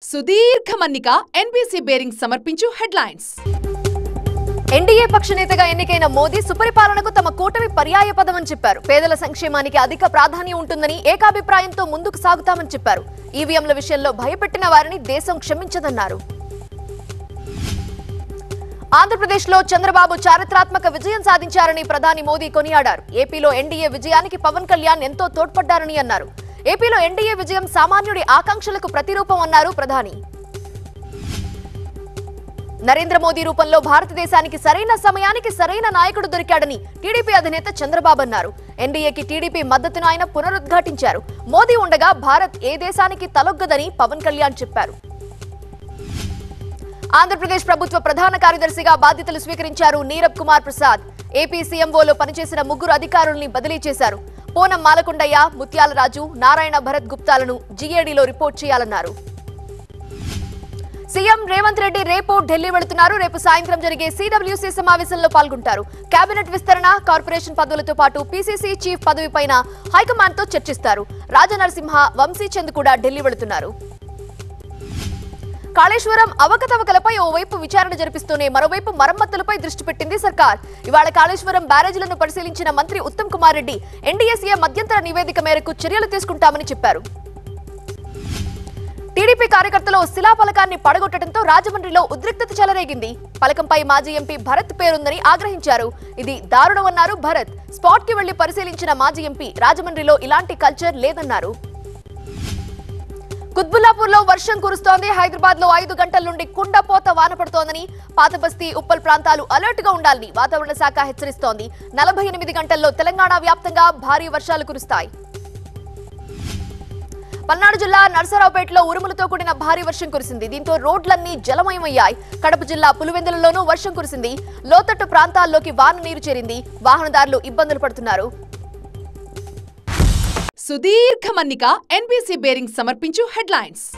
సుదీర్ఘ మన్నిక NBC bearing సమర్పించు హెడ్లైన్స్. ఎన్డీఏ పక్ష నేతగా ఎన్నికైన మోదీ సుపరిపాలనకు తమ కూటమి పర్యాయ పదమని చెప్పారు. పేదల సంక్షేమానికి అధిక ప్రాధాన్యం ఉంటుందని ఏకాభిప్రాయంతో ముందుకు సాగుతామని చెప్పారు. ఈవీఎంల విషయంలో భయపెట్టిన వారిని దేశం క్షమించదన్నారు. ఆంధ్రప్రదేశ్లో చంద్రబాబు చారిత్రాత్మక విజయం సాధించారని ప్రధాని మోదీ కొనియాడారు. ఏపీలో ఎన్డీఏ విజయానికి పవన్ కళ్యాణ్ ఎంతో తోడ్పడ్డారని అన్నారు. ఏపీలో ఎన్డీఏ విజయం సామాన్యుడి ఆకాంక్షలకు ప్రతిరూపం అన్నారు ప్రధాని. నరేంద్ర మోదీ రూపంలో భారతదేశానికి సరైన సమయానికి సరైన నాయకుడు దొరికాడని టీడీపీ అధినేత చంద్రబాబు అన్నారు. ఎన్డీఏకి టీడీపీ మద్దతును ఆయన పునరుద్ఘాటించారు. మోదీ ఉండగా భారత్ ఏ దేశానికి తలొగ్గదని పవన్ కళ్యాణ్ చెప్పారు. ఆంధ్రప్రదేశ్ ప్రభుత్వ ప్రధాన కార్యదర్శిగా బాధ్యతలు స్వీకరించారు నీరబ్ కుమార్ ప్రసాద్. ఏపీ సీఎంఓలో పనిచేసిన 3 అధికారుల్ని బదిలీ చేశారు. పూనం మాలకొండయ్య, ముత్యాలరాజు, నారాయణ భరత్ గుప్తాలను జీఏడీలో రిపోర్ట్ చేయాలన్నారు. సీఎం రేవంత్ రెడ్డి రేపు ఢిల్లీ వెళుతున్నారు. రేపు సాయంత్రం జరిగే సీడబ్ల్యూసీ సమావేశంలో పాల్గొంటారు. కేబినెట్ విస్తరణ, కార్పొరేషన్ పదవులతో పాటు పీసీసీ చీఫ్ పదవిపైన హైకమాండ్ తో చర్చిస్తారు. రాజనరసింహ, వంశీచంద్ కూడా ఢిల్లీ వెళుతున్నారు. కాళేశ్వరం అవకతవకలపై ఓవైపు విచారణ జరిపిస్తూనే మరోవైపు మరమ్మతులపై దృష్టి పెట్టింది సర్కార్. ఇవాళ కాళేశ్వరం బ్యారేజీలను పరిశీలించిన మంత్రి ఉత్తమ్ కుమార్ రెడ్డి ఎన్డీఏసీఏ మధ్యంతర నివేదిక మేరకు చర్యలు తీసుకుంటామని చెప్పారు. టీడీపీ కార్యకర్తలు శిలాఫలకాన్ని పడగొట్టడంతో రాజమండ్రిలో ఉద్రిక్తత చెలరేగింది. ఫలకంపై మాజీ ఎంపీ భరత్ పేరుందని ఆగ్రహించారు. ఇది దారుణమన్నారు భరత్. స్పాట్ కి వెళ్లి పరిశీలించిన మాజీ ఎంపీ రాజమండ్రిలో ఇలాంటి కల్చర్ లేదన్నారు. కుత్బుల్లాపూర్ లో వర్షం కురుస్తోంది. హైదరాబాద్ లో 5 గంటల నుండి కుండపోత వాన పడుతోందని, పాతబస్తీ, ఉప్పల్ ప్రాంతాలు అలర్ట్ గా ఉండాలని వాతావరణ శాఖ హెచ్చరిస్తోంది. 48 గంటల్లో తెలంగాణ వ్యాప్తంగా భారీ వర్షాలు కురుస్తాయి. పల్నాడు జిల్లా నర్సరావుపేటలో ఉరుములతో కూడిన భారీ వర్షం కురిసింది. దీంతో రోడ్లన్నీ జలమయమయ్యాయి. కడప జిల్లా పులివెందులలోనూ వర్షం కురిసింది. లోతట్టు ప్రాంతాల్లోకి వాన నీరు చేరింది. వాహనదారులు ఇబ్బందులు పడుతున్నారు. సుదీర్ఘ మన్నిక ఎన్బీసీ బేరింగ్ సమర్పించు హెడ్లైన్స్.